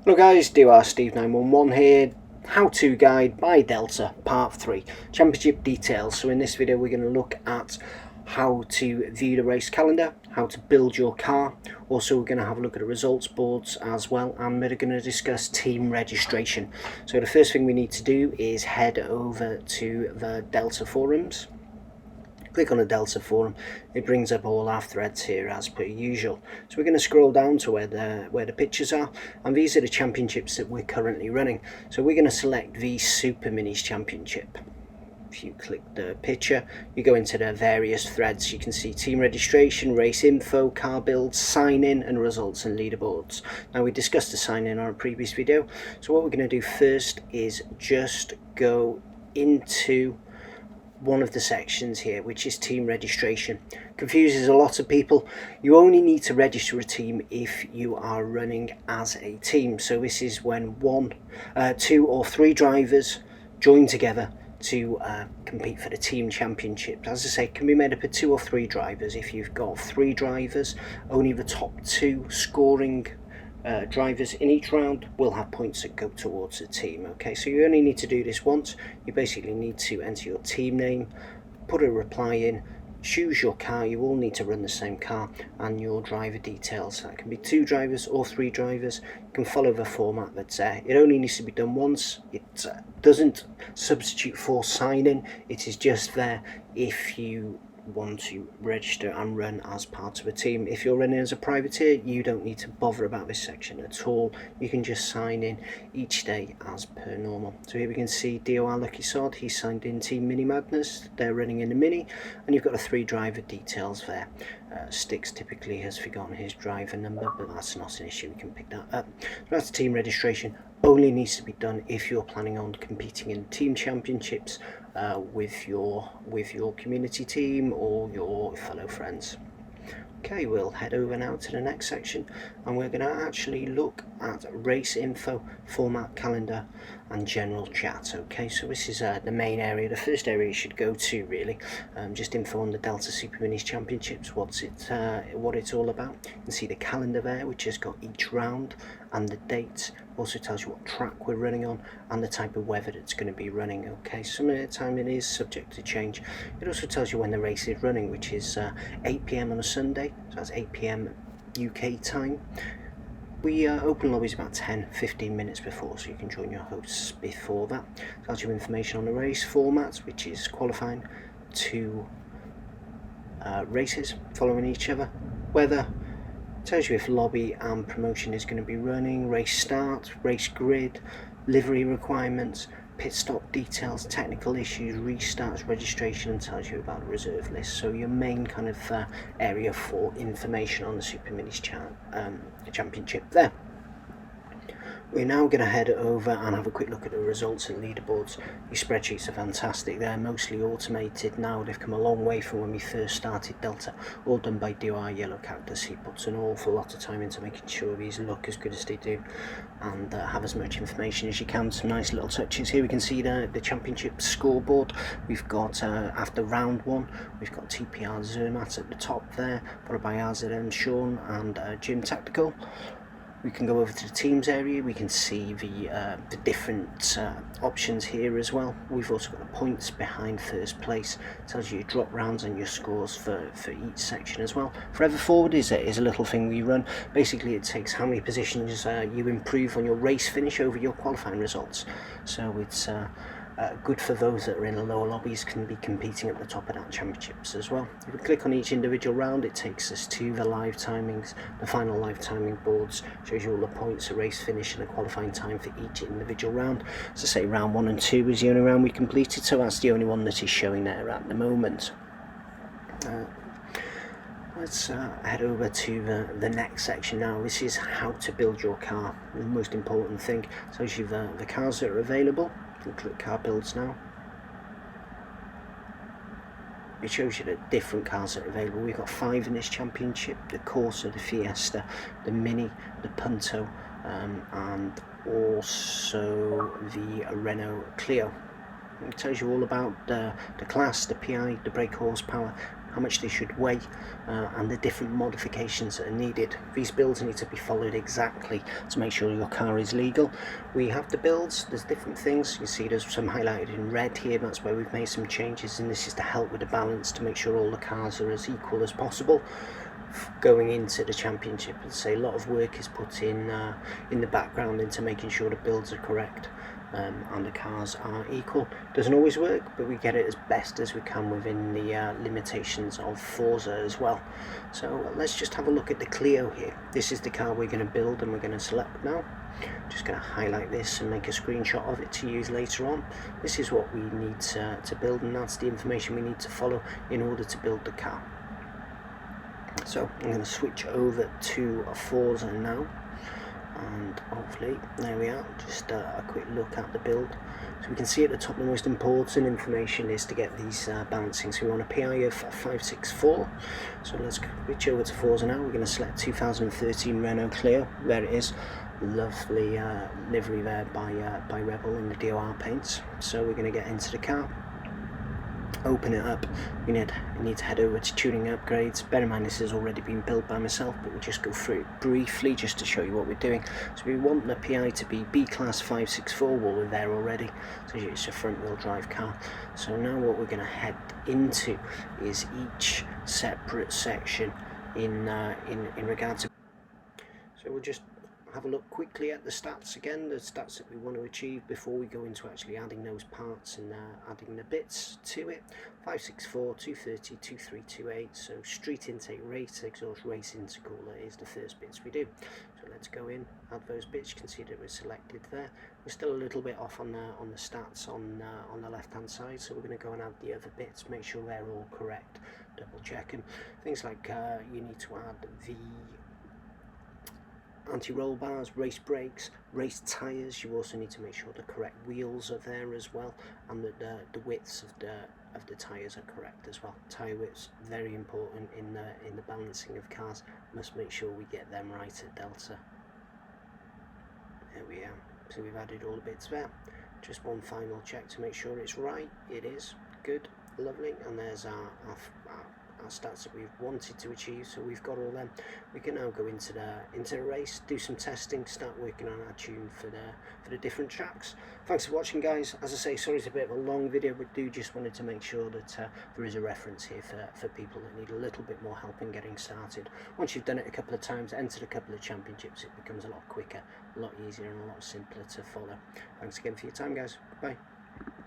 Hello guys, DOR Steve 911 here. How-to guide by Delta, part 3, championship details. So in this video we're going to look at how to view the race calendar, how to build your car. Also we're going to have a look at the results boards as well, and we're going to discuss team registration. So the first thing we need to do is head over to the Delta forums. Click on the Delta forum. It brings up all our threads here as per usual. So we're going to scroll down to where the pictures are, and these are the championships that we're currently running. So we're going to select the Super Minis Championship. If you click the picture, you go into the various threads. You can see team registration, race info, car builds, sign in, and results and leaderboards. Now we discussed the sign in on a previous video. So what we're going to do first is just go into one of the sections here, which is team registration. Confuses a lot of people. You only need to register a team if you are running as a team. So this is when two or three drivers join together to compete for the team championship. As I say, it can be made up of 2 or 3 drivers. If you've got 3 drivers, only the top 2 scoring drivers in each round will have points that go towards the team. Okay, so you only need to do this once. You basically need to enter your team name, put a reply in, choose your car. You all need to run the same car, and your driver details. That can be 2 drivers or 3 drivers. You can follow the format that's there. It only needs to be done once. It doesn't substitute for sign-in. It is just there if you want to register and run as part of a team. If you're running as a privateer, you don't need to bother about this section at all. You can just sign in each day as per normal. So here we can see DOR Lucky Sod, he signed in Team Mini Madness. They're running in the Mini, and you've got the 3 driver details there. Sticks typically has forgotten his driver number, but that's not an issue, we can pick that up. So that's team registration. Only needs to be done if you're planning on competing in team championships with your community team or your fellow friends. Okay, we'll head over now to the next section, and we're going to actually look at race info, format, calendar, and general chat. Okay, so this is the main area, the first area you should go to really. Just info on the Delta Super Minis Championships, what it's all about. You can see the calendar there, which has got each round and the dates. Also tells you what track we're running on and the type of weather that's going to be running. Okay, some of the time it is subject to change. It also tells you when the race is running, which is 8 PM on a Sunday, so that's 8 PM UK time. We open lobbies about 10-15 minutes before, so you can join your hosts before that. It tells you information on the race formats, which is qualifying, 2 races following each other, weather, tells you if lobby and promotion is going to be running, race start, race grid, livery requirements, pit stop details, technical issues, restarts, registration, and tells you about the reserve list. So your main kind of area for information on the Super Minis Championship there. We're now going to head over and have a quick look at the results and leaderboards. These spreadsheets are fantastic. They're mostly automated now. They've come a long way from when we first started Delta. All done by DOR Yellow Cactus. He puts an awful lot of time into making sure these look as good as they do and have as much information as you can. Some nice little touches. Here we can see the championship scoreboard. We've got, after round 1, we've got TPR Zermatt at the top there, followed by RZM Sean and Jim Tactical. We can go over to the teams area. We can see the different options here as well. We've also got the points behind first place. It tells you your drop rounds and your scores for each section as well. Forever Forward is a little thing we run. Basically it takes how many positions you improve on your race finish over your qualifying results. So it's good for those that are in the lower lobbies, can be competing at the top of that championships as well. If we click on each individual round, it takes us to the live timings, the final live timing boards, shows you all the points, the race finish and the qualifying time for each individual round. As I say, round 1 and 2 is the only round we completed, so that's the only one that is showing there at the moment. Let's head over to the next section now. This is how to build your car. The most important thing. It tells you the cars that are available. You can click car builds now. It shows you the different cars that are available. We've got 5 in this championship: the Corsa, the Fiesta, the Mini, the Punto, and also the Renault Clio. It tells you all about the class, the PI, the brake horsepower, how much they should weigh, and the different modifications that are needed. These builds need to be followed exactly to make sure your car is legal. We have the builds, there's different things, you see there's some highlighted in red here, that's where we've made some changes, and this is to help with the balance to make sure all the cars are as equal as possible going into the championship. I'd say a lot of work is put in the background into making sure the builds are correct. And the cars are equal. Doesn't always work, but we get it as best as we can within the limitations of Forza as well. So let's just have a look at the Clio here. This is the car we're going to build and we're going to select now. Just going to highlight this and make a screenshot of it to use later on. This is what we need to build, and that's the information we need to follow in order to build the car. So I'm going to switch over to a Forza now, and hopefully there we are, just a quick look at the build. So we can see at the top the most important information is to get these balancing. So we want a PI of 564. So let's switch over to Forza now. We're going to select 2013 Renault Clio. There it is, lovely livery there by Rebel in the DOR paints. So we're going to get into the car, open it up. We need to head over to tuning upgrades. Bear in mind this has already been built by myself, but we'll just go through it briefly just to show you what we're doing. So we want the PI to be B-Class 564, well we're there already, so it's a front wheel drive car. So now what we're going to head into is each separate section in regards to, so we'll just have a look quickly at the stats again, the stats that we want to achieve before we go into actually adding those parts and adding the bits to it. 564, 230, 2328, so street intake rate, exhaust race intercooler is the first bits we do. So let's go in, add those bits. You can see that we're selected there. We're still a little bit off on the stats on the left hand side, so we're going to go and add the other bits, make sure they're all correct, double check them. Things like you need to add the anti-roll bars, race brakes, race tyres. You also need to make sure the correct wheels are there as well, and that the widths of the tyres are correct as well. Tyre widths very important in the balancing of cars. Must make sure we get them right at Delta. There we are. So we've added all the bits there. Just one final check to make sure it's right. It is good, lovely, and there's our stats that we've wanted to achieve. So we've got all them. We can now go into the race, do some testing, start working on our tune for the different tracks. Thanks for watching, guys. As I say, sorry it's a bit of a long video, but just wanted to make sure that there is a reference here for people that need a little bit more help in getting started. Once you've done it a couple of times, entered a couple of championships, it becomes a lot quicker, a lot easier and a lot simpler to follow. Thanks again for your time, guys. Bye.